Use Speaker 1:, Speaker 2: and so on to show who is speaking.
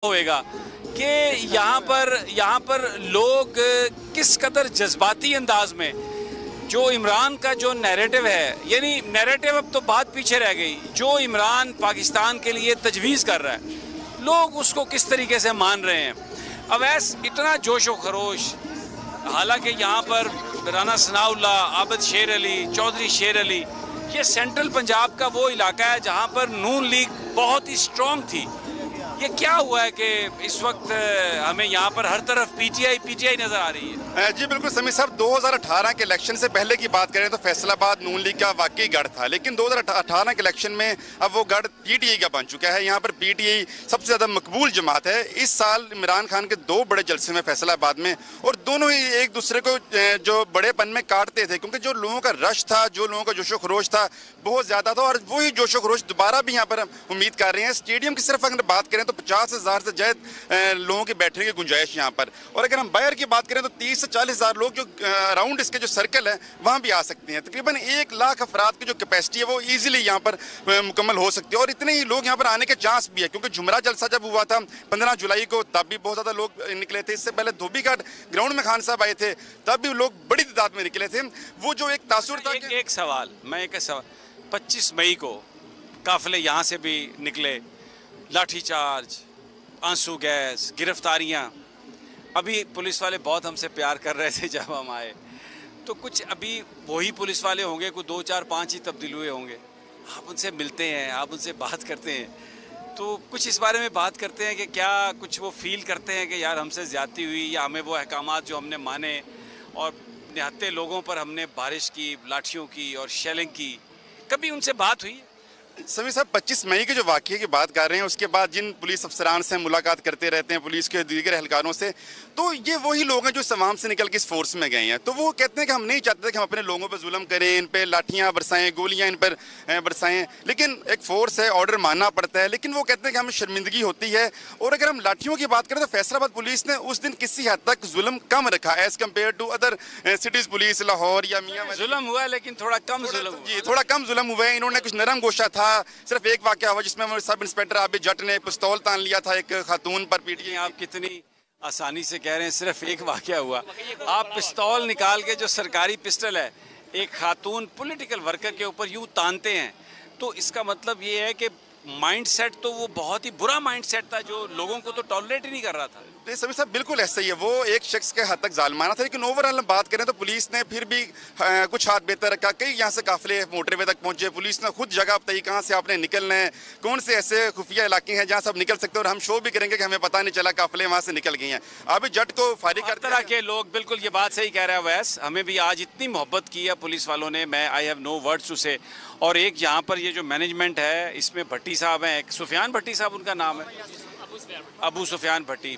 Speaker 1: होएगा कि यहाँ पर लोग किस कदर जज्बाती अंदाज में जो इमरान का जो नैरेटिव है, यानी नैरेटिव अब तो बात पीछे रह गई, जो इमरान पाकिस्तान के लिए तजवीज़ कर रहा है लोग उसको किस तरीके से मान रहे हैं। अवैस इतना जोश व खरोश, हालांकि यहाँ पर राना सनाउल्लाह, आबिद शेर अली, चौधरी शेर अली, ये सेंट्रल पंजाब का वो इलाका है जहाँ पर नून लीग बहुत ही स्ट्रॉन्ग थी। ये क्या हुआ है कि इस वक्त हमें यहाँ पर हर तरफ पीटीआई नजर आ रही है?
Speaker 2: जी बिल्कुल समीर साहब, 2018 के इलेक्शन से पहले की बात करें तो फैसलाबाद नून लीग का वाकई गढ़ था, लेकिन 2018 के इलेक्शन में अब वो गढ़ पीटीआई का बन चुका है। यहाँ पर पीटीआई सबसे ज़्यादा मकबूल जमात है। इस साल इमरान खान के 2 बड़े जलसे में फैसलाबाद में, और दोनों ही एक दूसरे को जो बड़ेपन में काटते थे, क्योंकि जो लोगों का रश था, जो लोगों का जोशो खरोश था बहुत ज़्यादा था, और वही जोशो खरोश दोबारा भी यहाँ पर उम्मीद कर रहे हैं। स्टेडियम की सिर्फ अगर बात करें तो 50,000 से ज्यादा लोगों की बैठने की गुंजाइश यहाँ पर, और अगर हम बाहर की बात करें तो 30 से 40,000 लोग जो अराउंड इसके जो सर्कल है वहाँ भी आ सकते हैं। तकरीबन 1 लाख अफराद की जो कैपेसिटी है वो इजीली यहाँ पर मुकम्मल हो सकती है, और इतने ही लोग यहाँ पर आने के चांस भी है, क्योंकि जुमरा जलसा जब हुआ था 15 जुलाई को तब भी बहुत ज़्यादा लोग निकले थे। इससे पहले धोबी घाट ग्राउंड में खान साहब आए थे, तब भी लोग बड़ी तादाद में निकले थे। वो जो एक तासुर था।
Speaker 1: एक सवाल 25 मई को काफिले यहाँ से भी निकले, लाठीचार्ज, आंसू गैस, गिरफ्तारियां। अभी पुलिस वाले बहुत हमसे प्यार कर रहे थे जब हम आए, तो कुछ अभी वही पुलिस वाले होंगे, कुछ 2 4 5 ही तब्दील हुए होंगे। आप उनसे मिलते हैं, आप उनसे बात करते हैं, तो कुछ इस बारे में बात करते हैं कि क्या कुछ वो फील करते हैं कि यार हमसे ज़्यादती हुई, या हमें वो अहकामात जो हमने माने और निहत्ते लोगों पर हमने बारिश की, लाठियों की और शेलिंग की, कभी उनसे बात हुई?
Speaker 2: समीर साहब, 25 मई के जो वाक़ये की बात कर रहे हैं, उसके बाद जिन पुलिस अफसरान से मुलाकात करते रहते हैं, पुलिस के दीगर एहलकारों से, तो ये वही लोग हैं जो सवाम से निकल के इस फोर्स में गए हैं। तो वो कहते हैं कि हम नहीं चाहते थे कि हम अपने लोगों पर जुल्म करें, इन पर लाठियाँ बरसाएं, गोलियाँ इन पर बरसाएं, लेकिन एक फोर्स है, ऑर्डर मानना पड़ता है। लेकिन वो कहते हैं कि हमें शर्मिंदगी होती है। और अगर हम लाठियों की बात करें तो फैसलाबाद पुलिस ने उस दिन किसी हद तक जुल्म कम रखा as compare to other cities police, Lahore या मियाँ।
Speaker 1: जुल्म हुआ लेकिन थोड़ा कम जुल्म,
Speaker 2: जी थोड़ा कम जुल्म हुआ है। इन्होंने कुछ नरम गोशा था। सिर्फ एक वाकया हुआ जिसमें सब इंस्पेक्टर आबिद जट ने पिस्तौल तान लिया था एक खातून पर पीटी।
Speaker 1: आप कितनी आसानी से कह रहे हैं सिर्फ एक वाकया हुआ। आप पिस्तौल निकाल के, जो सरकारी पिस्टल है, एक खातून पॉलिटिकल वर्कर के ऊपर यूं तानते हैं, तो इसका मतलब ये है कि माइंडसेट तो वो बहुत ही बुरा माइंडसेट था जो लोगों को तो टॉलरेट ही नहीं कर रहा था।
Speaker 2: तो सभी सब बिल्कुल ऐसा ही है। वो एक शख्स के हद तक जालमाना था, लेकिन ओवरऑल हम बात करें तो पुलिस ने फिर भी कुछ हाथ बेहतर रखा। कई यहाँ से काफिले मोटरवे तक पहुंचे, पुलिस ने खुद जगह बताई कहाँ से आपने निकलना है, कौन से ऐसे खुफिया इलाके हैं जहाँ सब निकल सकते हैं, और हम शो भी करेंगे कि हमें पता नहीं चला काफिले वहाँ से निकल गए हैं। अभी जट को फायरिंग करते
Speaker 1: तरह के लोग, बिल्कुल ये बात सही कह रहा है वैस, हमें भी आज इतनी मोहब्बत की है पुलिस वालों ने, मैं I have no words to say. और एक यहाँ पर ये जो मैनेजमेंट है, इसमें भट्टी साहब हैं, सुफियान भट्टी साहब उनका नाम है, अबू सुफियान भट्टी,